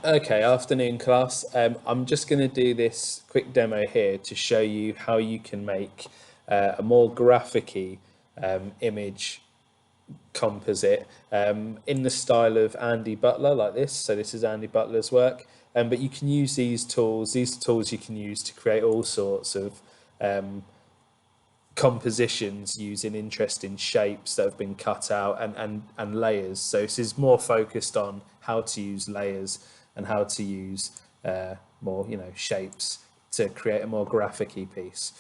Okay, afternoon class. I'm just going to do this quick demo here to show you how you can make a more graphic-y image composite in the style of Andy Butler, like this. So this is Andy Butler's work, but you can use these tools. These tools you can use to create all sorts of compositions using interesting shapes that have been cut out and layers. So this is more focused on how to use layers and how to use more shapes to create a more graphic-y piece.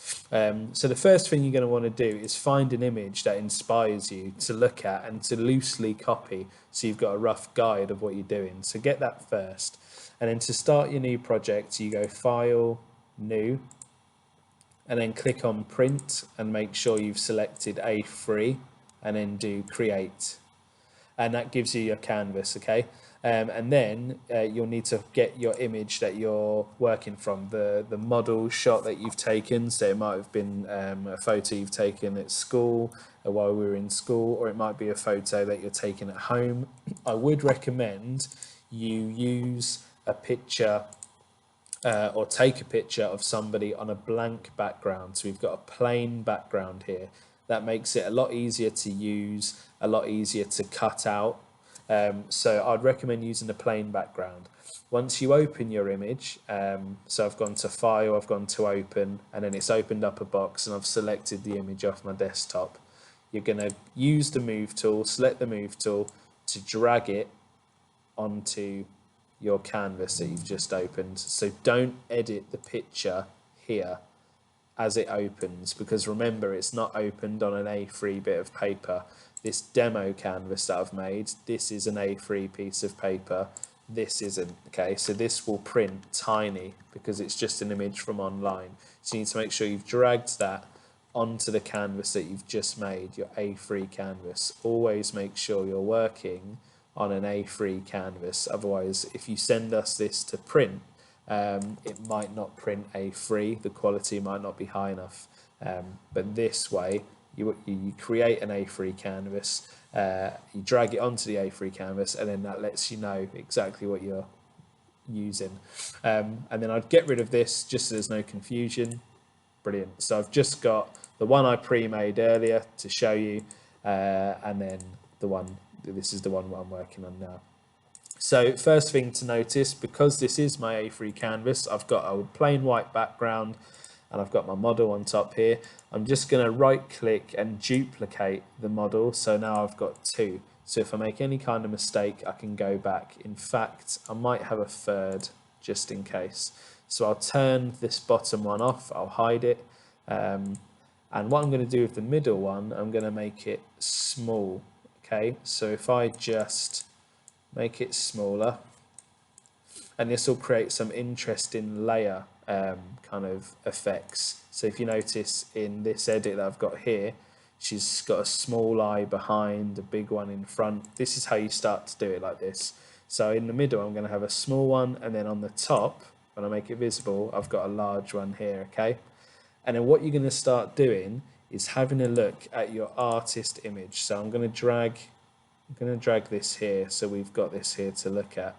So the first thing you're going to want to do is find an image that inspires you to look at and to loosely copy, so you've got a rough guide of what you're doing. So get that first, and then to start your new project you go File, New, and then click on Print and make sure you've selected A3 and then do Create, and that gives you your canvas. Okay, and then you'll need to get your image that you're working from, the model shot that you've taken. So it might have been a photo you've taken at school while we were in school, or it might be a photo that you're taking at home. I would recommend you use a picture or take a picture of somebody on a blank background. So we've got a plain background here. That makes it a lot easier to use, a lot easier to cut out. So I'd recommend using a plain background. Once you open your image, so I've gone to File, I've gone to Open, and then it's opened up a box and I've selected the image off my desktop. You're going to use the Move tool, select the Move tool to drag it onto your canvas that you've just opened. So don't edit the picture here as it opens, because remember, it's not opened on an A3 bit of paper. This demo canvas that I've made, this is an A3 piece of paper, this isn't. Okay, so this will print tiny because it's just an image from online. So you need to make sure you've dragged that onto the canvas that you've just made, your A3 canvas. Always make sure you're working on an A3 canvas, otherwise if you send us this to print, it might not print A3, the quality might not be high enough. But this way you create an A3 canvas, you drag it onto the A3 canvas, and then that lets you know exactly what you're using. And then I'd get rid of this just so there's no confusion. Brilliant. So I've just got the one I pre-made earlier to show you, and then this is the one I'm working on now. So first thing to notice, because this is my A3 canvas, I've got a plain white background and I've got my model on top here. I'm just going to right click and duplicate the model, so now I've got two. So if I make any kind of mistake, I can go back. In fact, I might have a third just in case. So I'll turn this bottom one off, I'll hide it, and what I'm going to do with the middle one, I'm going to make it small. Okay, so if I just make it smaller, and this will create some interesting layer kind of effects. So if you notice in this edit that I've got here, she's got a small eye behind, a big one in front. This is how you start to do it, like this. So in the middle I'm going to have a small one, and then on the top, when I make it visible, I've got a large one here. Okay, and then what you're going to start doing is having a look at your artist image. So I'm going to drag this here, so we've got this here to look at.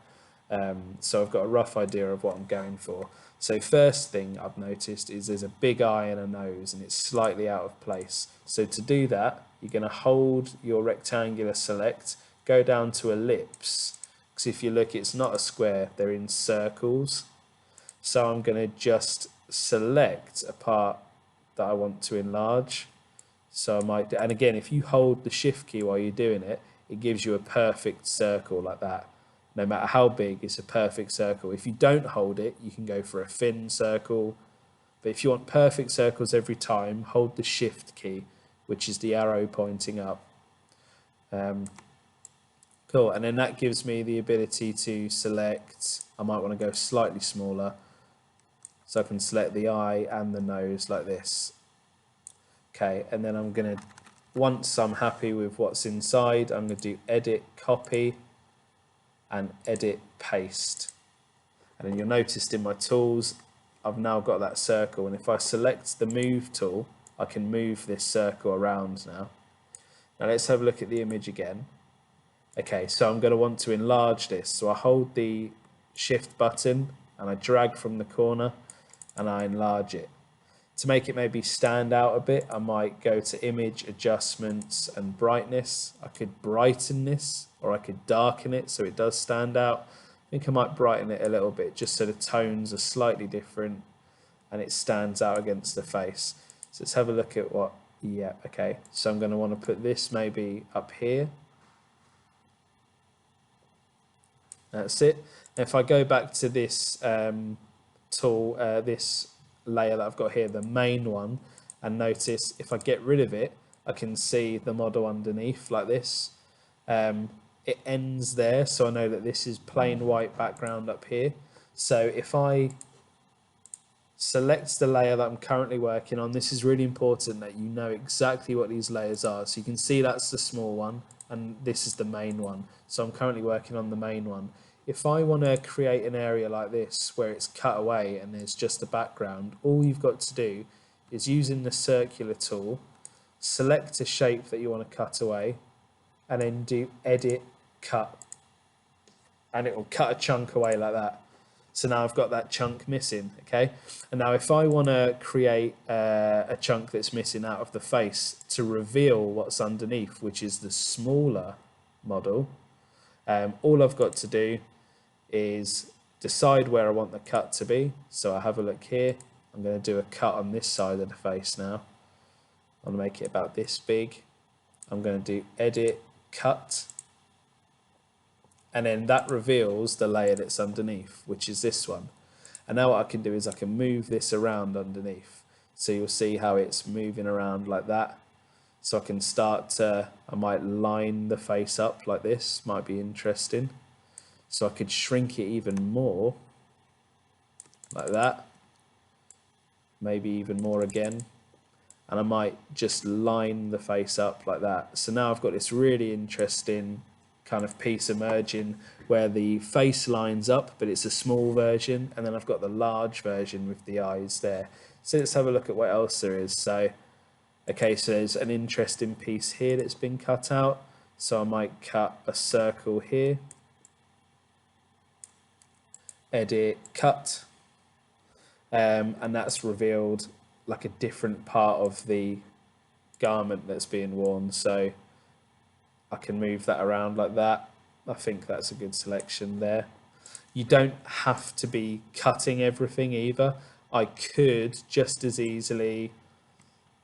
So I've got a rough idea of what I'm going for. So first thing I've noticed is there's a big eye and a nose, and it's slightly out of place. So to do that, you're going to hold your rectangular select, go down to ellipse, because if you look, it's not a square, they're in circles. So I'm going to just select a part that I want to enlarge. So I might, and again, if you hold the shift key while you're doing it, it gives you a perfect circle like that. No matter how big, it's a perfect circle. If you don't hold it, you can go for a thin circle. But if you want perfect circles every time, hold the shift key, which is the arrow pointing up. Cool, and then that gives me the ability to select, I might want to go slightly smaller, so I can select the eye and the nose like this. Okay, and then I'm going to, once I'm happy with what's inside, I'm going to do edit, copy, and edit, paste. And then you'll notice in my tools, I've now got that circle, and if I select the move tool, I can move this circle around now. Now let's have a look at the image again. Okay, so I'm going to want to enlarge this, so I hold the shift button and I drag from the corner and I enlarge it. To make it maybe stand out a bit, I might go to image, adjustments and brightness. I could brighten this or I could darken it so it does stand out. I think I might brighten it a little bit just so the tones are slightly different and it stands out against the face. So let's have a look at what, yeah, okay. So I'm going to want to put this maybe up here. That's it. If I go back to this tool, this layer that I've got here, the main one, and notice if I get rid of it, I can see the model underneath like this. It ends there, so I know that this is plain white background up here. So if I select the layer that I'm currently working on, this is really important that you know exactly what these layers are. So you can see that's the small one and this is the main one. So I'm currently working on the main one. If I want to create an area like this where it's cut away and there's just the background, all you've got to do is using the circular tool, select a shape that you want to cut away and then do edit, cut, and it will cut a chunk away like that. So now I've got that chunk missing, okay? And now if I want to create a chunk that's missing out of the face to reveal what's underneath, which is the smaller model, all I've got to do is decide where I want the cut to be. So I have a look here. I'm going to do a cut on this side of the face now. I'm going to make it about this big. I'm going to do edit, cut. And then that reveals the layer that's underneath, which is this one. And now what I can do is I can move this around underneath. So you'll see how it's moving around like that. So I can start to, I might line the face up like this, might be interesting. So I could shrink it even more, like that. Maybe even more again. And I might just line the face up like that. So now I've got this really interesting kind of piece emerging where the face lines up, but it's a small version, and then I've got the large version with the eyes there. So let's have a look at what else there is. So okay, so there's an interesting piece here that's been cut out, so I might cut a circle here, edit, cut, and that's revealed like a different part of the garment that's being worn. So I can move that around like that. I think that's a good selection there. You don't have to be cutting everything either. I could just as easily,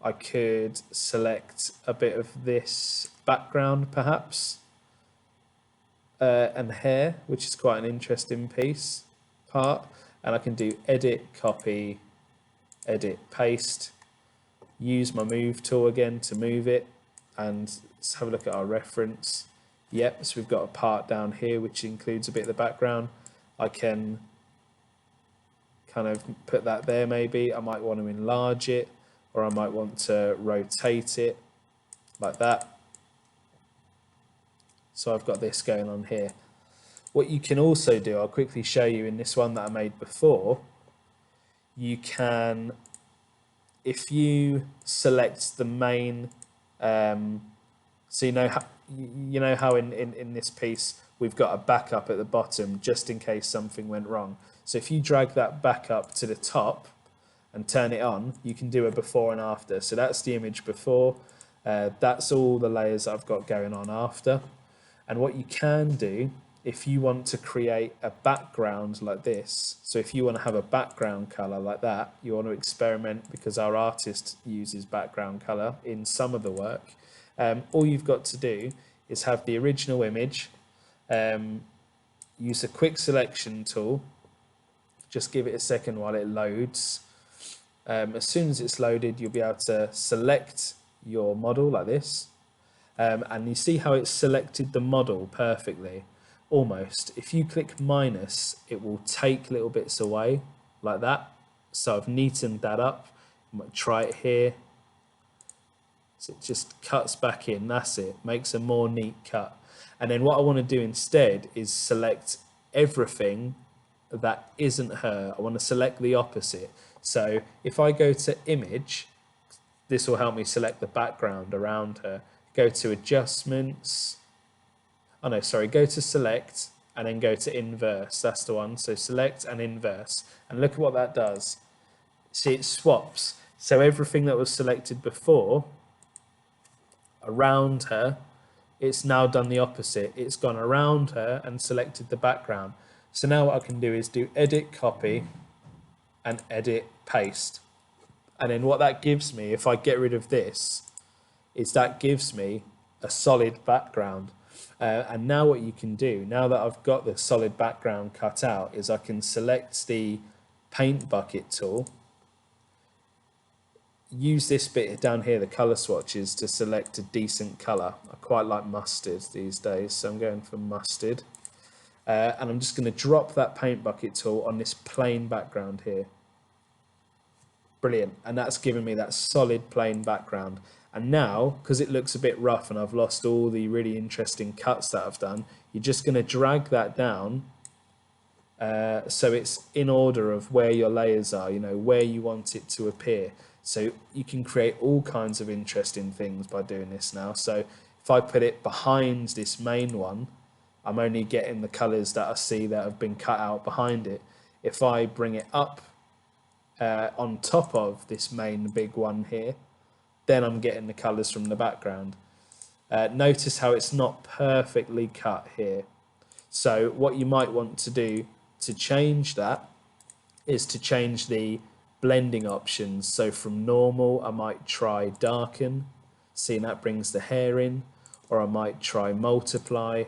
I could select a bit of this background perhaps, and hair, which is quite an interesting part. And I can do edit, copy, edit, paste, use my move tool again to move it, and let's have a look at our reference. Yep, so we've got a part down here which includes a bit of the background. I can kind of put that there maybe. I might want to enlarge it, or I might want to rotate it like that. So I've got this going on here. What you can also do, I'll quickly show you in this one that I made before, you can, if you select the main, so you know how in this piece we've got a backup at the bottom just in case something went wrong. So if you drag that back up to the top and turn it on, you can do a before and after. So that's the image before, that's all the layers I've got going on after. And what you can do if you want to create a background like this, so if you want to have a background color like that, you want to experiment, because our artist uses background color in some of the work. All you've got to do is have the original image, use a quick selection tool, just give it a second while it loads. As soon as it's loaded, you'll be able to select your model like this, and you see how it's selected the model perfectly, almost. If you click minus, it will take little bits away like that. So I've neatened that up. I might try it here. So it just cuts back in, that's it, makes a more neat cut. And then what I want to do instead is select everything that isn't her. I want to select the opposite. So if I go to image, this will help me select the background around her. Go to adjustments, oh no, sorry, go to select and then go to inverse. That's the one. So select and inverse, and look at what that does. See, it swaps. So everything that was selected before around her, it's now done the opposite. It's gone around her and selected the background. So now what I can do is do edit copy and edit paste. And then what that gives me, if I get rid of this, is that gives me a solid background. And now what you can do, now that I've got the solid background cut out, is I can select the paint bucket tool, use this bit down here, the color swatches, to select a decent color. I quite like mustard these days, so I'm going for mustard. And I'm just going to drop that paint bucket tool on this plain background here. Brilliant. And that's given me that solid plain background. And now, because it looks a bit rough and I've lost all the really interesting cuts that I've done, you're just going to drag that down so it's in order of where your layers are, you know, where you want it to appear. So you can create all kinds of interesting things by doing this now. So if I put it behind this main one, I'm only getting the colors that I see that have been cut out behind it. If I bring it up on top of this main big one here, then I'm getting the colors from the background. Notice how it's not perfectly cut here. So what you might want to do to change that is to change the blending options. So from normal, I might try darken, seeing that brings the hair in, or I might try multiply.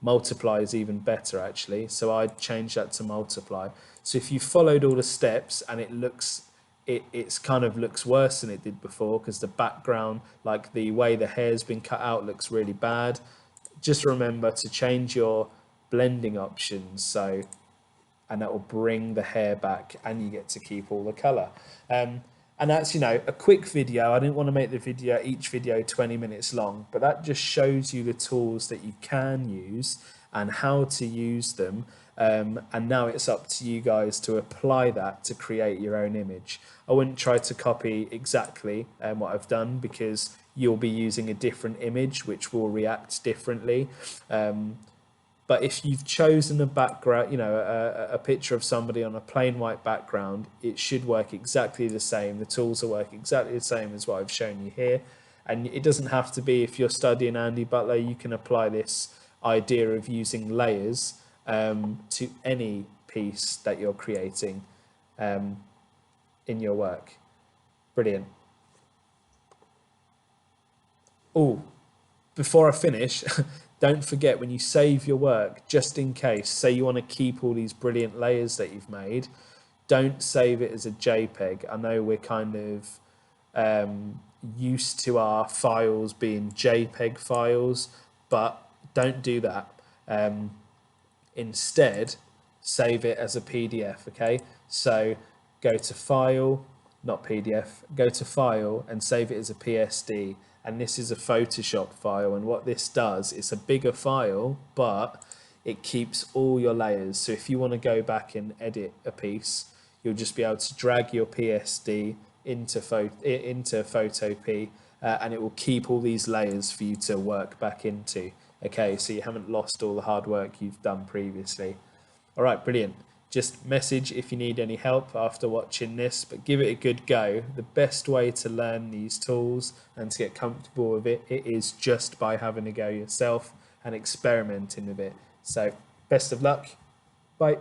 Multiply is even better actually, so I'd change that to multiply. So if you followed all the steps and it's kind of looks worse than it did before because the background, like the way the hair's been cut out, looks really bad, just remember to change your blending options, so, and that will bring the hair back and you get to keep all the color. And that's, you know, a quick video. I didn't want to make the video, each video 20 minutes long, but that just shows you the tools that you can use and how to use them. And now it's up to you guys to apply that to create your own image. I wouldn't try to copy exactly what I've done because you'll be using a different image which will react differently. But if you've chosen a background, you know, a picture of somebody on a plain white background, it should work exactly the same. The tools will work exactly the same as what I've shown you here. And it doesn't have to be, if you're studying Andy Butler, you can apply this idea of using layers to any piece that you're creating in your work. Brilliant. Oh, before I finish, don't forget when you save your work, just in case, say you want to keep all these brilliant layers that you've made, don't save it as a JPEG. I know we're kind of used to our files being JPEG files, but don't do that. Instead, save it as a PDF, okay? So go to File, not PDF, go to File and save it as a PSD. And this is a Photoshop file, and what this does, it's a bigger file, but it keeps all your layers. So if you want to go back and edit a piece, you'll just be able to drag your PSD into Photopea, and it will keep all these layers for you to work back into. Okay, so you haven't lost all the hard work you've done previously. All right, brilliant. Just message if you need any help after watching this, but give it a good go. The best way to learn these tools and to get comfortable with it is just by having a go yourself and experimenting with it. So best of luck. Bye.